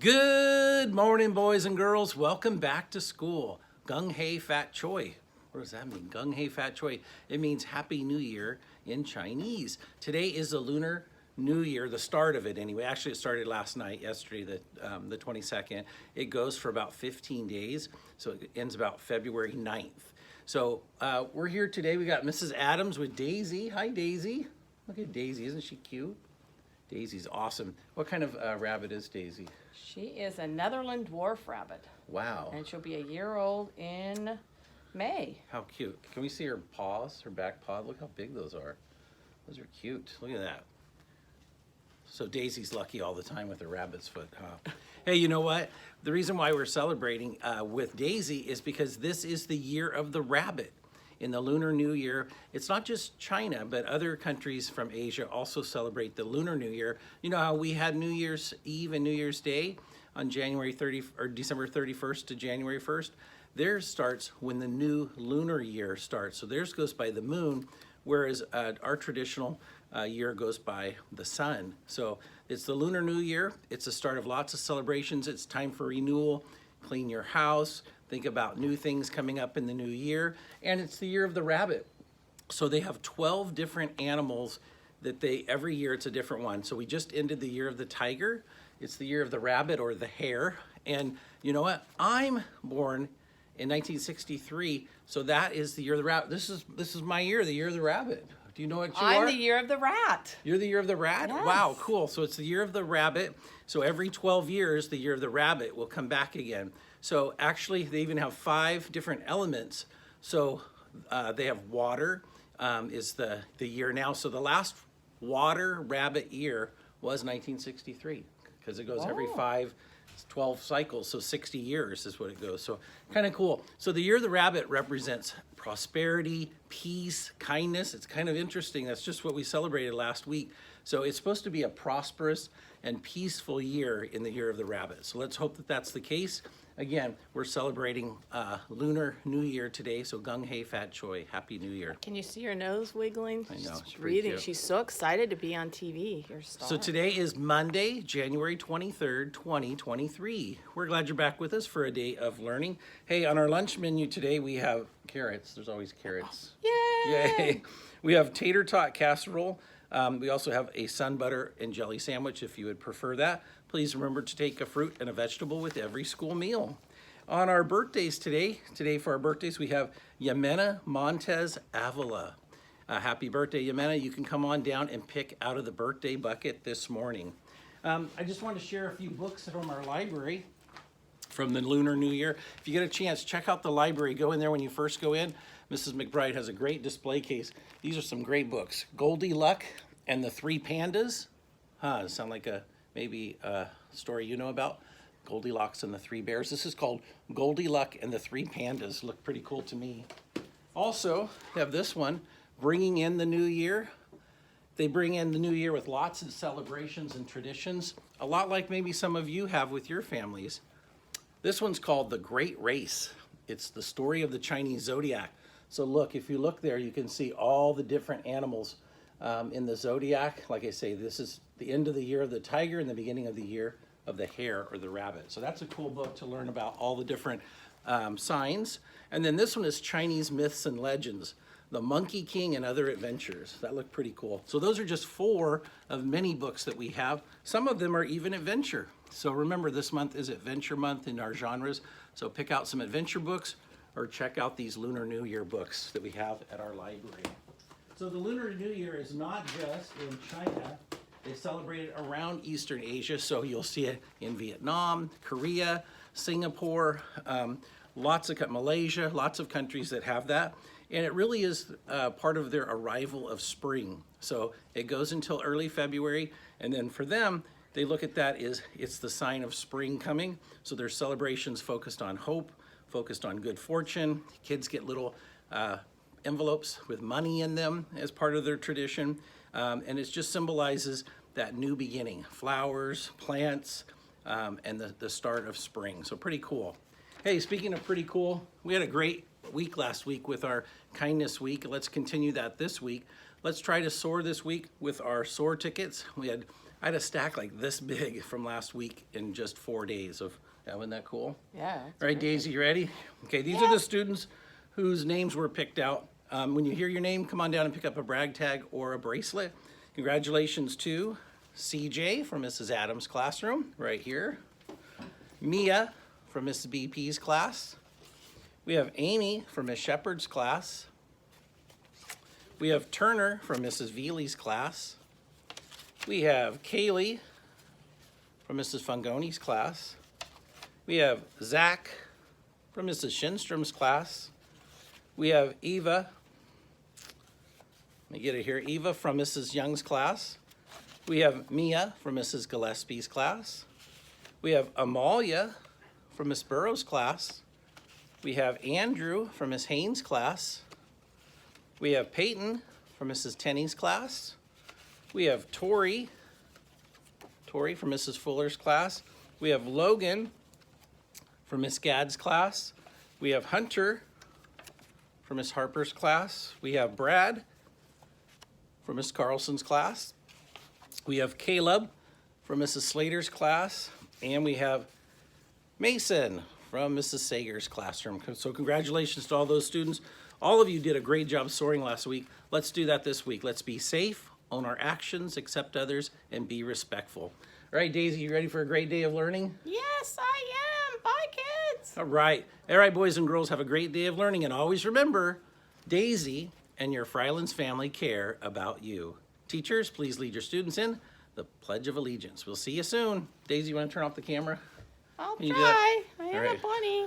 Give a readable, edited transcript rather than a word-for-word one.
Good morning, boys and girls. Welcome back to school. Gung Hei Fat Choi. What does that mean? Gung Hei Fat Choi. It means Happy New Year in Chinese. Today is the Lunar New Year, the start of it anyway. Actually, it started last night, yesterday, the 22nd. It goes for about 15 days, so it ends about February 9th. So we're here today. We got Mrs. Adams with Daisy. Hi, Daisy. Look at Daisy. Isn't she cute? Daisy's awesome. What kind of rabbit is Daisy? She is a Netherland dwarf rabbit. Wow. And she'll be a year old in May. How cute. Can we see her paws, her back paw? Look how big those are. Those are cute. Look at that. So Daisy's lucky all the time with her rabbit's foot, huh? Hey, you know what? The reason why we're celebrating with Daisy is because this is the year of the rabbit. In the Lunar New Year, it's not just China, but other countries from Asia also celebrate the Lunar New Year. You know how we had New Year's Eve and New Year's Day on January 30 or December 31st to January 1st? Theirs starts when the new lunar year starts. So theirs goes by the moon, whereas our traditional year goes by the sun. So it's the Lunar New Year. It's the start of lots of celebrations. It's time for renewal. Clean your house. Think about new things coming up in the new year. And it's the year of the rabbit. So they have 12 different animals that every year it's a different one. So we just ended the year of the tiger. It's the year of the rabbit or the hare. And you know what? I'm born in 1963. So that is the year of the rabbit. This is my year, the year of the rabbit. Do you know what you are? I'm the year of the rat. You're the year of the rat? Yes. Wow, cool. So it's the year of the rabbit. So every 12 years, the year of the rabbit will come back again. So actually, they even have 5 different elements. So they have water is the year now. So the last water rabbit year was 1963 because it goes every 12 cycles. So 60 years is what it goes. So kind of cool. So the year of the rabbit represents prosperity, peace, kindness. It's kind of interesting. That's just what we celebrated last week. So it's supposed to be a prosperous and peaceful year in the year of the rabbit. So let's hope that that's the case. Again, we're celebrating Lunar New Year today, so Gung Hei Fat Choi. Happy New Year. Can you see her nose wiggling? I know, She's she's breathing. cute. She's so excited to be on TV. Your star. So today is Monday, January 23rd, 2023. We're glad you're back with us for a day of learning. Hey, on our lunch menu today, we have carrots. There's always carrots. Yay! Yay! We have tater tot casserole. We also have a sun butter and jelly sandwich if you would prefer that. Please remember to take a fruit and a vegetable with every school meal. On our birthdays today for our birthdays, we have Yamena Montez Avila. Happy birthday, Yamena. You can come on down and pick out of the birthday bucket this morning. I just want to share a few books from our library from the Lunar New Year. If you get a chance, check out the library. Go in there when you first go in. Mrs. McBride has a great display case. These are some great books. Goldilocks and the Three Pandas. Sound like maybe a story you know about? Goldilocks and the Three Bears. This is called Goldilocks and the Three Pandas. Look pretty cool to me. Also, we have this one, Bringing in the New Year. They bring in the new year with lots of celebrations and traditions, a lot like maybe some of you have with your families. This one's called The Great Race. It's the story of the Chinese zodiac. So look, if you look there, you can see all the different animals in the zodiac. Like I say, this is the end of the year of the tiger and the beginning of the year of the hare or the rabbit. So that's a cool book to learn about all the different signs. And then this one is Chinese Myths and Legends, The Monkey King and Other Adventures. That looked pretty cool. So those are just 4 of many books that we have. Some of them are even adventure. So remember, this month is Adventure Month in our genres. So pick out some adventure books or check out these Lunar New Year books that we have at our library. So the Lunar New Year is not just in China. They celebrate it around Eastern Asia, so you'll see it in Vietnam, Korea, Singapore, Malaysia, lots of countries that have that. And it really is part of their arrival of spring. So it goes until early February, and then for them, they look at that as it's the sign of spring coming. So their celebrations focused on hope, focused on good fortune. Kids get little envelopes with money in them as part of their tradition. And it just symbolizes that new beginning, flowers, plants, and the start of spring. So pretty cool. Hey, speaking of pretty cool, we had a great week last week with our Kindness Week. Let's continue that this week. Let's try to soar this week with our soar tickets. I I had a stack like this big from last week in just 4 days of, wasn't that cool? Yeah. All right, Daisy, you ready? Okay, these are the students whose names were picked out. When you hear your name, come on down and pick up a brag tag or a bracelet. Congratulations to CJ from Mrs. Adams' classroom, right here. Mia from Mrs. BP's class. We have Amy from Miss Shepard's class. We have Turner from Mrs. Veely's class. We have Kaylee from Mrs. Fungoni's class. We have Zach from Mrs. Shinstrom's class. We have Eva. Let me get it here. Eva from Mrs. Young's class. We have Mia from Mrs. Gillespie's class. We have Amalia from Miss Burrow's class. We have Andrew from Miss Haynes' class. We have Peyton from Mrs. Tenney's class. We have Tori from Mrs. Fuller's class. We have Logan from Miss Gadd's class. We have Hunter from Miss Harper's class. We have Brad from Miss Carlson's class. We have Caleb from Mrs. Slater's class. And we have Mason from Mrs. Sager's classroom. So congratulations to all those students. All of you did a great job soaring last week. Let's do that this week. Let's be safe, own our actions, accept others, and be respectful. All right, Daisy, you ready for a great day of learning? Yes, I am. Bye, kids. All right, boys and girls, have a great day of learning. And always remember, Daisy and your Fryelands family care about you. Teachers, please lead your students in the Pledge of Allegiance. We'll see you soon. Daisy, you want to turn off the camera? I'll Can you do that? try. I All am right. a bunny.